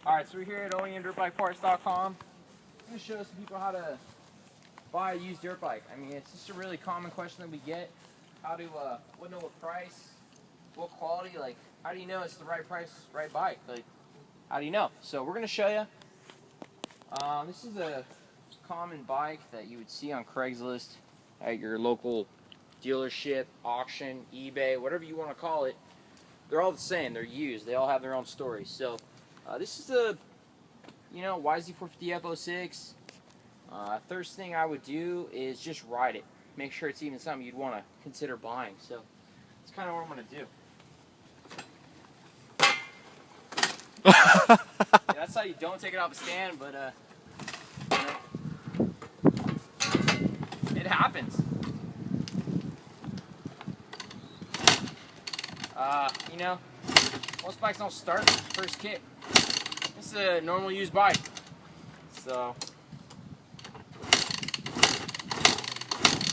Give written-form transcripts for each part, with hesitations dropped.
Alright, so we're here at OEMDirtBikeParts.com. I'm going to show some people how to buy a used dirt bike. I mean, it's just a really common question that we get. How to, what price, what quality, like, how do you know it's the right price, right bike? Like, how do you know? So we're going to show you. This is a common bike that you would see on Craigslist at your local dealership, auction, eBay, whatever you want to call it. They're all the same. They're used. They all have their own stories. So this is a, YZ450 F06. First thing I would do is just ride it. Make sure it's even something you'd want to consider buying. So that's kind of what I'm going to do. Yeah, that's how you don't take it off the stand, but it happens. Most bikes don't start first kick. This is a normal used bike, so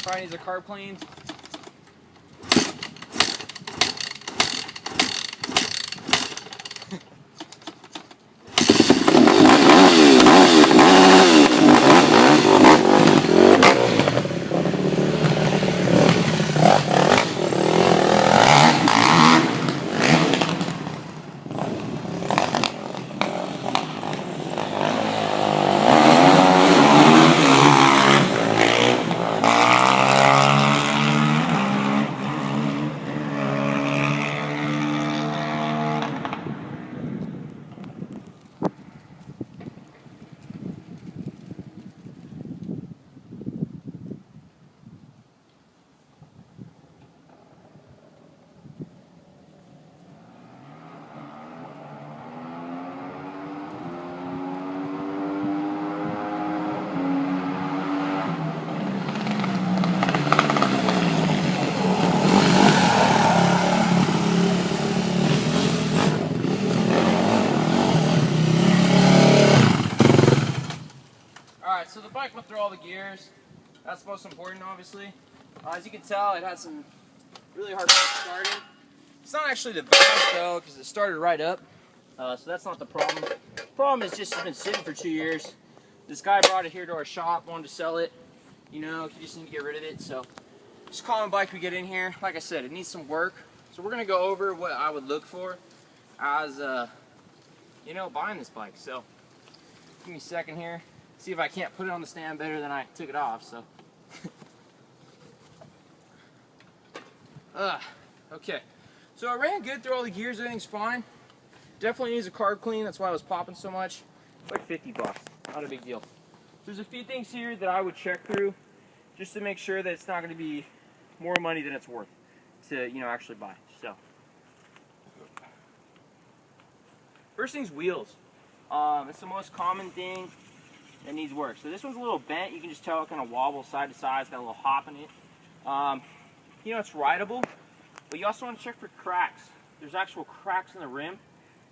probably needs a carb clean. Alright, so the bike went through all the gears. That's the most important, obviously. As you can tell, it had some really hard time starting. It's not actually the best though, because it started right up. So that's not the problem. The problem is just it's been sitting for 2 years. This guy brought it here to our shop, wanted to sell it. You just need to get rid of it. So just a common bike we get in here. Like I said, it needs some work. So we're going to go over what I would look for as, buying this bike. So give me a second here. See if I can't put it on the stand better than I took it off, so. Okay. So I ran good through all the gears, everything's fine. Definitely needs a carb clean, that's why I was popping so much. It's like 50 bucks, not a big deal. There's a few things here that I would check through just to make sure that it's not going to be more money than it's worth to, actually buy. So. First thing's wheels. It's the most common thing that needs work. So this one's a little bent. You can just tell it kind of wobbles side to side. It's got a little hop in it. It's rideable, but you also want to check for cracks. There's actual cracks in the rim.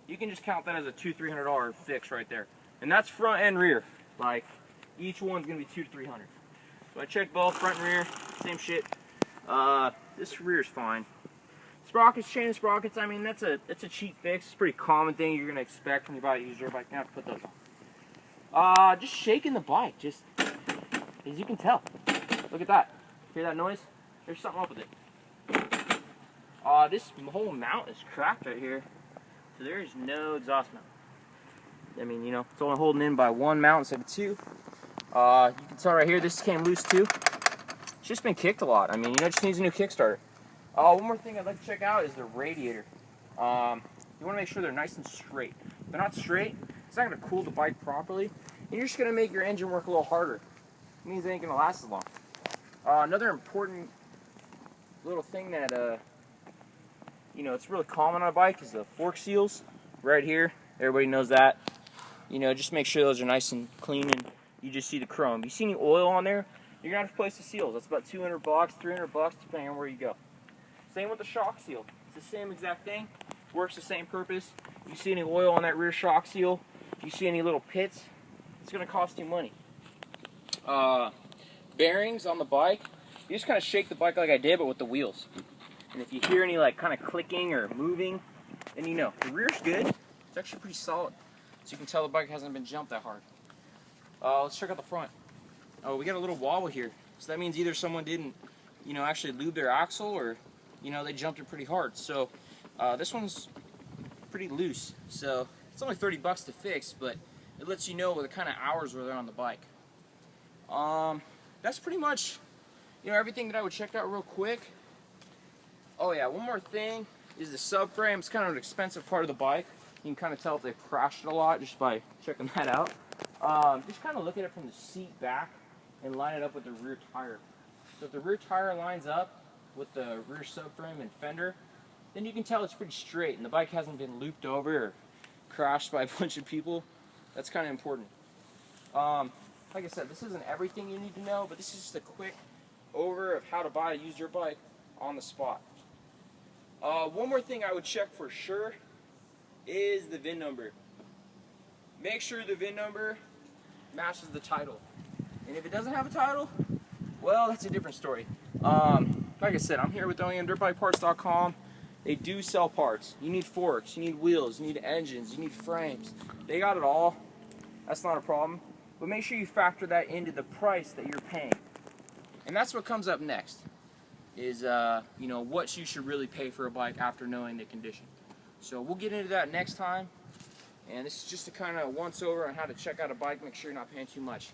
You can just count that as a $200-300 fix right there. And that's front and rear. Like, each one's going to be $200 to $300. So I checked both, front and rear, same shit. This rear's fine. Sprockets, chain of sprockets, I mean, that's a cheap fix. It's a pretty common thing you're going to expect when you buy a used dirt bike. You have to put those on. Just shaking the bike, just as you can tell. Look at that. Hear that noise? There's something up with it. This whole mount is cracked right here, so there is no exhaust mount. I mean, it's only holding in by one mount instead of two. You can tell right here, this came loose too. It's just been kicked a lot. I mean, it just needs a new Kickstarter. One more thing I'd like to check out is the radiator. You want to make sure they're nice and straight. If they're not straight, it's not going to cool the bike properly, and you're just going to make your engine work a little harder. It means it ain't going to last as long. Another important little thing that, it's really common on a bike is the fork seals right here. Everybody knows that. Just make sure those are nice and clean and you just see the chrome. If you see any oil on there, you're going to have to replace the seals. That's about $200, $300 depending on where you go. Same with the shock seal. It's the same exact thing. Works the same purpose. If you see any oil on that rear shock seal, if you see any little pits, it's going to cost you money. Bearings on the bike, you just kind of shake the bike like I did, but with the wheels. And if you hear any kind of clicking or moving, then the rear's good. It's actually pretty solid. So you can tell the bike hasn't been jumped that hard. Let's check out the front. Oh, we got a little wobble here. So that means either someone didn't, actually lube their axle, or, they jumped it pretty hard. So this one's pretty loose. So it's only 30 bucks to fix, but it lets you know what the kind of hours were there on the bike. That's pretty much, everything that I would check out real quick. Oh yeah, one more thing is the subframe. It's kind of an expensive part of the bike. You can kind of tell if they've crashed it a lot just by checking that out. Just kind of look at it from the seat back and line it up with the rear tire. So if the rear tire lines up with the rear subframe and fender, then you can tell it's pretty straight and the bike hasn't been looped over or crashed by a bunch of people. That's kind of important. Like I said, this isn't everything you need to know, but this is just a quick over of how to buy a used dirt bike on the spot. One more thing I would check for sure is the VIN number. Make sure the VIN number matches the title. And if it doesn't have a title, well, that's a different story. Like I said, I'm here with OEMDirtBikeParts.com. They do sell parts. You need forks, you need wheels, you need engines, you need frames. They got it all. That's not a problem. But make sure you factor that into the price that you're paying. And that's what comes up next, is what you should really pay for a bike after knowing the condition. So we'll get into that next time. And this is just a kind of once over on how to check out a bike, make sure you're not paying too much.